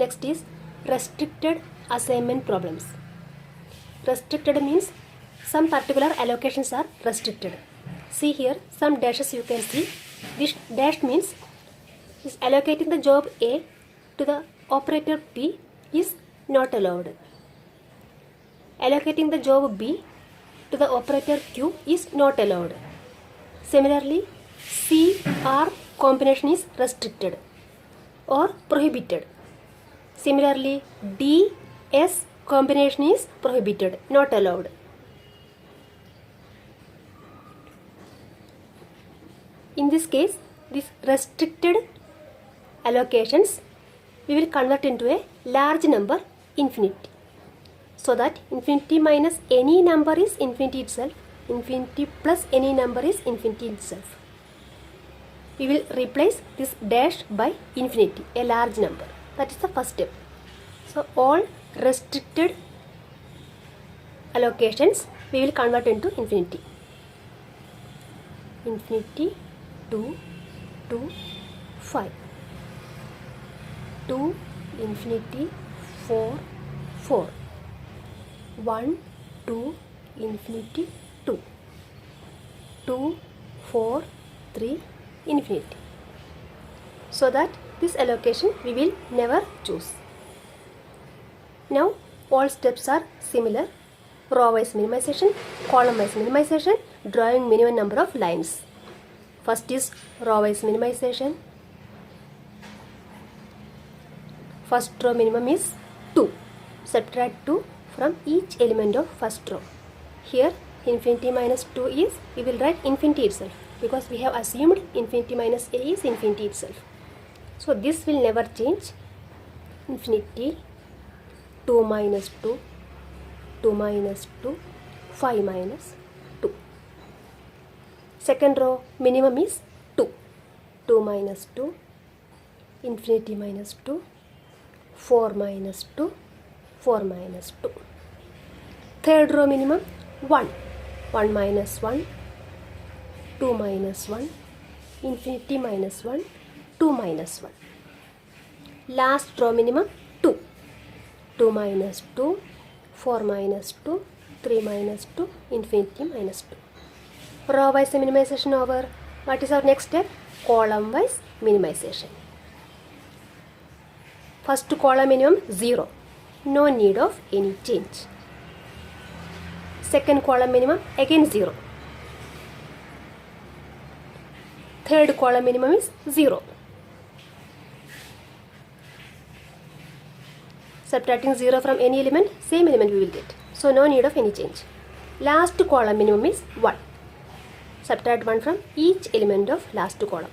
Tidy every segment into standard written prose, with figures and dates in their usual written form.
Next is restricted assignment problems. Restricted means some particular allocations are restricted. See here some dashes you can see. This dash means is allocating the job A to the operator P is not allowed. Allocating the job B to the operator Q is not allowed. Similarly, C R combination is restricted or prohibited. Similarly, D S combination is prohibited, not allowed. In this case, these restricted allocations we will convert into a large number, infinity. So that infinity minus any number is infinity itself, infinity plus any number is infinity itself. We will replace this dash by infinity, a large number. That is the first step. So all restricted allocations we will convert into infinity. Infinity 2 to 5. 2 infinity 4 4. 1 2 infinity 2. 2 4 3 infinity. So that this allocation we will never choose. Now all steps are similar. Row wise minimization, column wise minimization, drawing minimum number of lines. First is row wise minimization. First row minimum is 2. Subtract 2 from each element of first row. Here infinity minus 2 is, we will write infinity itself because we have assumed infinity minus a is infinity itself. So this will never change. Infinity 2 minus 2, 2 minus 2, 5 minus 2. Second row minimum is 2. 2 minus 2, infinity minus 2, 4 minus 2, 4 minus 2. Third row minimum 1. 1 minus 1, 2 minus 1, infinity minus 1, 2 minus 1. Last row minimum 2. 2 minus 2, 4 minus 2, 3 minus 2, infinity minus 2. Row wise minimization over. What is our next step? Column wise minimization. First column minimum 0. No need of any change. Second column minimum again 0. Third column minimum is 0. Subtracting 0 from any element, same element we will get. So no need of any change. Last column minimum is 1. Subtract 1 from each element of last column.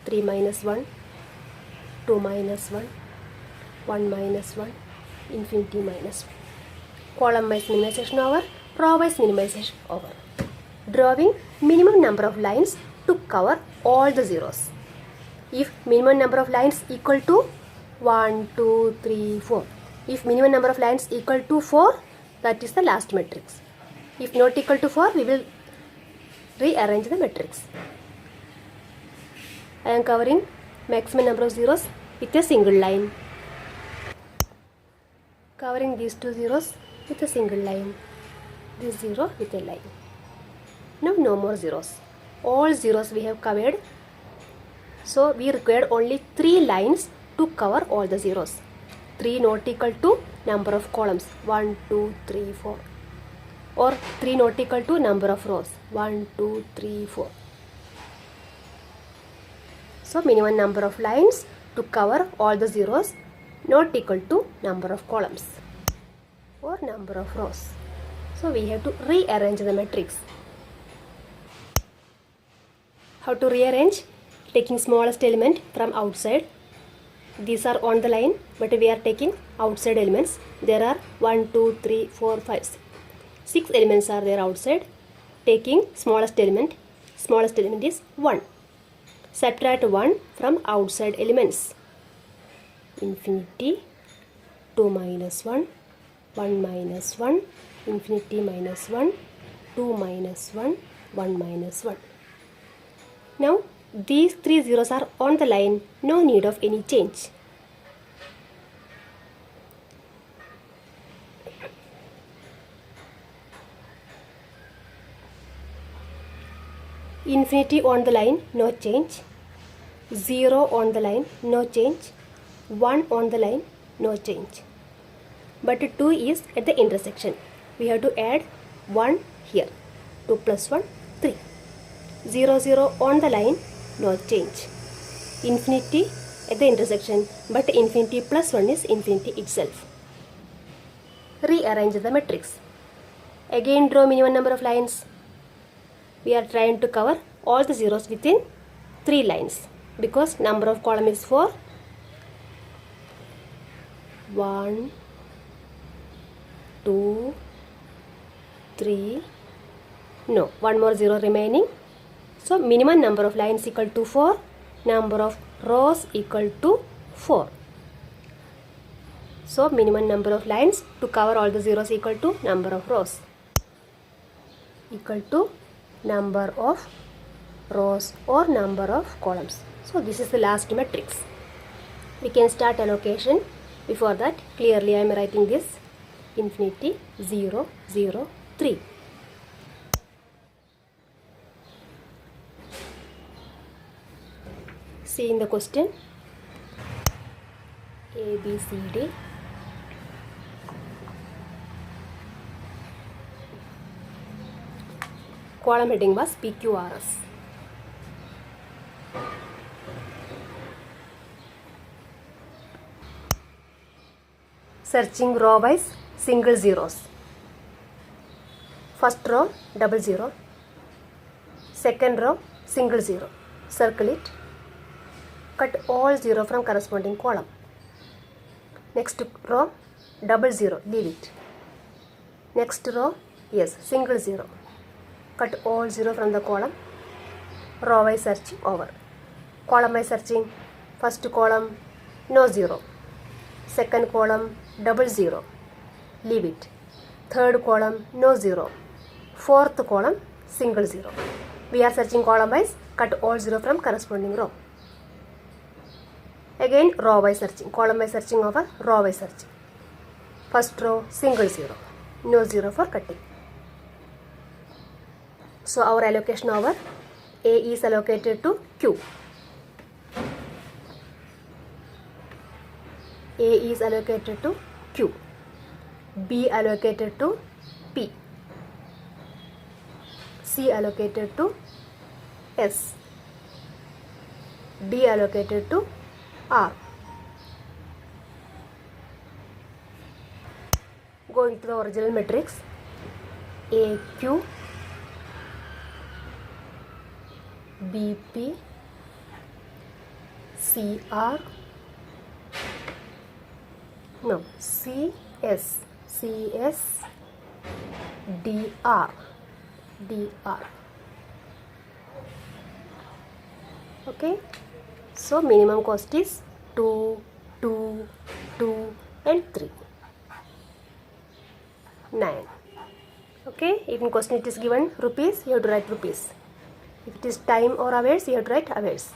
3 minus 1, 2 minus 1, 1 minus 1, infinity minus 1. Column wise minimization over, row wise minimization over. Drawing minimum number of lines to cover all the zeros. If minimum number of lines equal to 1, 2, 3, 4. If minimum number of lines equal to 4, that is the last matrix. If not equal to 4, we will rearrange the matrix. I am covering maximum number of zeros with a single line. Covering these two zeros with a single line. This 0 with a line. Now no more zeros. All zeros we have covered. So we required only 3 lines to cover all the zeros. 3 not equal to number of columns 1, 2, 3, 4. Or 3 not equal to number of rows 1, 2, 3, 4. So minimum number of lines to cover all the zeros not equal to number of columns or number of rows. So we have to rearrange the matrix. How to rearrange? Taking smallest element from outside. These are on the line, but we are taking outside elements. There are 1, 2, 3, 4, 5, 6. 6 elements are there outside. Taking smallest element is 1. Subtract 1 from outside elements. Infinity 2 minus 1, 1 minus 1, infinity minus 1, 2 minus 1, 1 minus 1. Now these 3 zeros are on the line, no need of any change. Infinity on the line, no change. 0 on the line, no change. 1 on the line, no change. But 2 is at the intersection. We have to add 1 here. 2 plus 1, 3. 0, 0 on the line, no change. Infinity at the intersection, but infinity plus 1 is infinity itself. Rearrange the matrix. Again draw minimum number of lines. We are trying to cover all the zeros within 3 lines because number of column is 4. 1, 2, 3. No, one more 0 remaining. So minimum number of lines equal to 4. Number of rows equal to 4. So minimum number of lines to cover all the zeros equal to number of rows equal to number of rows or number of columns. So this is the last matrix. We can start allocation. Before that, clearly I am writing this infinity 0, 0, 3. See in the question A, B, C, D. Column heading was PQRS. Searching row wise single zeros. First row double 0. Second row single 0. Circle it. Cut all 0 from corresponding column. Next row double 0. Leave it. Next row, yes, single 0. Cut all 0 from the column. Row wise searching over. Column wise searching. First column no 0. Second column double 0. Leave it. Third column no 0. Fourth column single 0. We are searching column wise. Cut all 0 from corresponding row. Again row wise searching. Column wise searching over. Row wise searching. First row single 0. No 0 for cutting. So our allocation over A is allocated to Q. A is allocated to Q. B allocated to P. C allocated to S. D allocated to R. Going to the original matrix AQ, BP, CR, no, CS, DR. Okay, so minimum cost is 2, 2, 2 and 3. 9. Okay, if in question it is given rupees, you have to write rupees. If it is time or hours, you have to write hours.